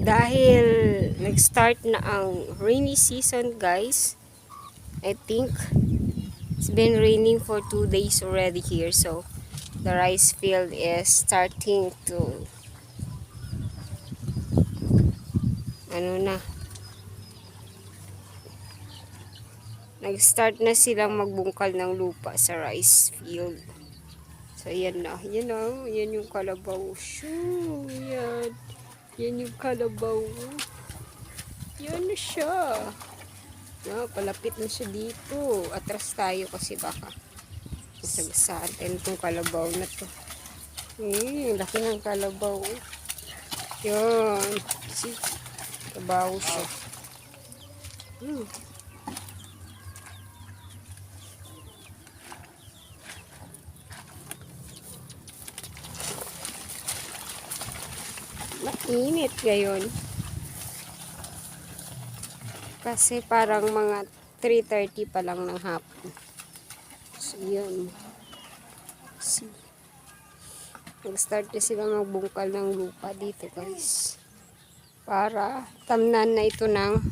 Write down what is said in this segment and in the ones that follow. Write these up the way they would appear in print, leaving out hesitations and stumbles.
Dahil nag-start na ang rainy season, guys. I think it's been raining for 2 days already here, so the rice field is starting to nag-start na silang magbungkal ng lupa sa rice field. So yan na, yan yung kalabaw. Shoo, yan yung kalabaw. Yan na siya. Palapit na siya dito. Atras tayo kasi baka sagasaan itong kalabaw na to. Laki ng kalabaw. Yan. See? Kalabaw siya. Mainit ngayon. Kasi parang mga 3:30 pa lang ng hapon. So, yun. See. Nag-start na sila magbungkal ng lupa dito, guys. Para tamnan na ito ng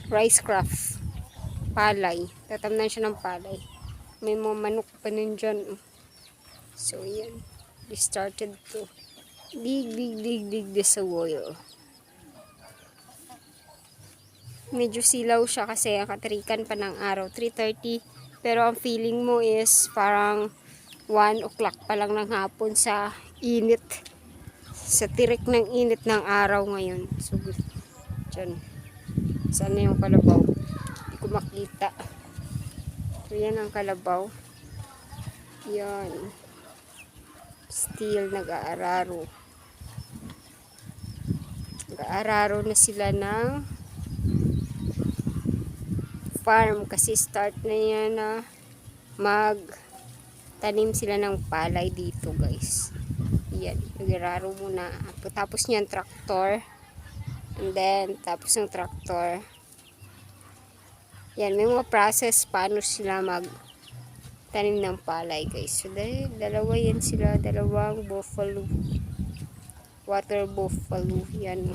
rice craft. Palay. Tatamnan siya ng palay. May mga manok pa nun dyan. So, yan. They started to dig the soil. Medyo silaw siya kasi katrikan pa ng araw, 3:30, pero ang feeling mo is parang 1 o'clock pa lang ng hapon sa init, sa tirik ng init ng araw ngayon. So dyan, saan na yung kalabaw? Hindi ko makita. So yan ang kalabaw. Yan, still nag-aararo na sila ng farm kasi start na yan na magtanim sila ng palay dito, guys. Yan, nag-aararo muna. Tapos niyan traktor, and then tapos ng traktor yan, may mga process paano sila magtanim ng palay, guys. So dalawa yan sila, dalawang buffalo, water buffalo. Yan,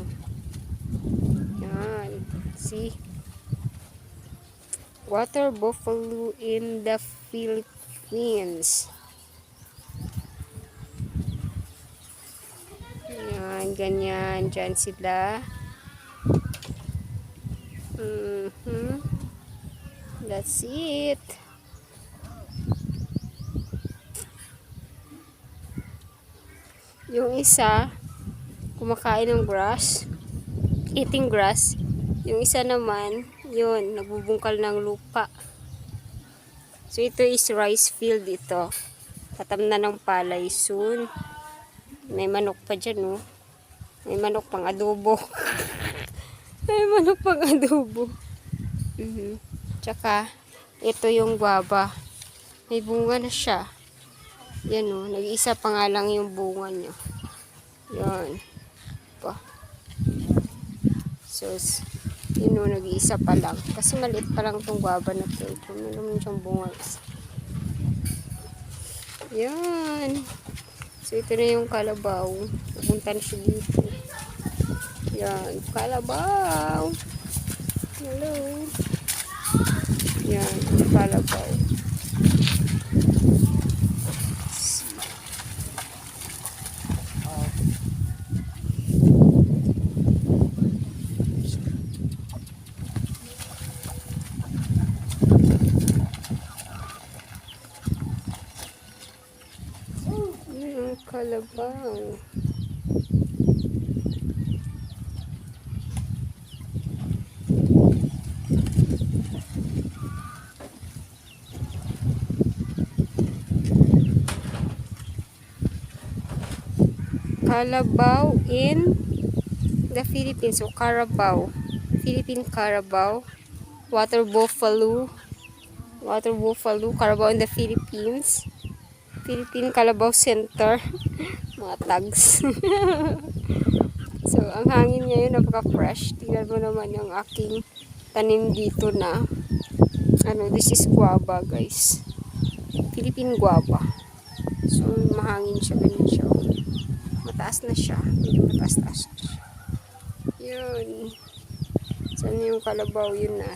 see, water buffalo in the Philippines. Yan, ganyan, dyan sila. That's it. Yung isa kumakain ng grass, eating grass. Yung isa naman, yun, nagbubungkal ng lupa. So ito is rice field ito. Tatamnan ng palay soon. May manok pa dyan, oh. May manok pang adobo. May manok pang adobo. Tsaka ito yung guava. May bunga na siya. Yan, oh, nag-iisa pa nga lang yung bunga niya. Yan. So, yun, oh, nag-iisa pa lang. Kasi maliit pa lang itong guava na ito. Ito, may naman siyang bunga. Yan. So, ito na yung kalabaw. Pupunta na siya dito. Yan. Kalabaw. Hello. Yan. Kalabaw. Kalabaw. Kalabaw in the Philippines. So Carabao, Philippine Carabao, water buffalo, Carabao in the Philippines, Philippine Carabao Center. Mga tags. So ang hangin ngayon napaka-fresh. Tingnan mo naman yung aking tanim dito na this is guava, guys. Philippine guava. So mahangin siya, ganyan siya. mataas na siya. Medyo mataas-taas na siya. Yun. Saan yung kalabaw? Yun na.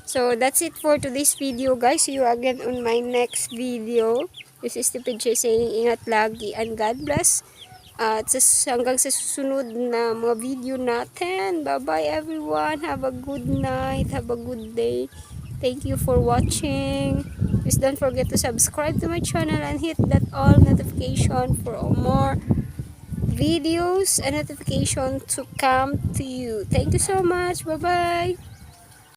So, that's it for today's video, guys. See you again on my next video. This is Stupid Shay saying ingat lagi and God bless. At hanggang sa susunod na mga video natin. Bye-bye everyone. Have a good night. Have a good day. Thank you for watching. Please don't forget to subscribe to my channel and hit that all notification for more videos and notification to come to you. Thank you so much. Bye-bye.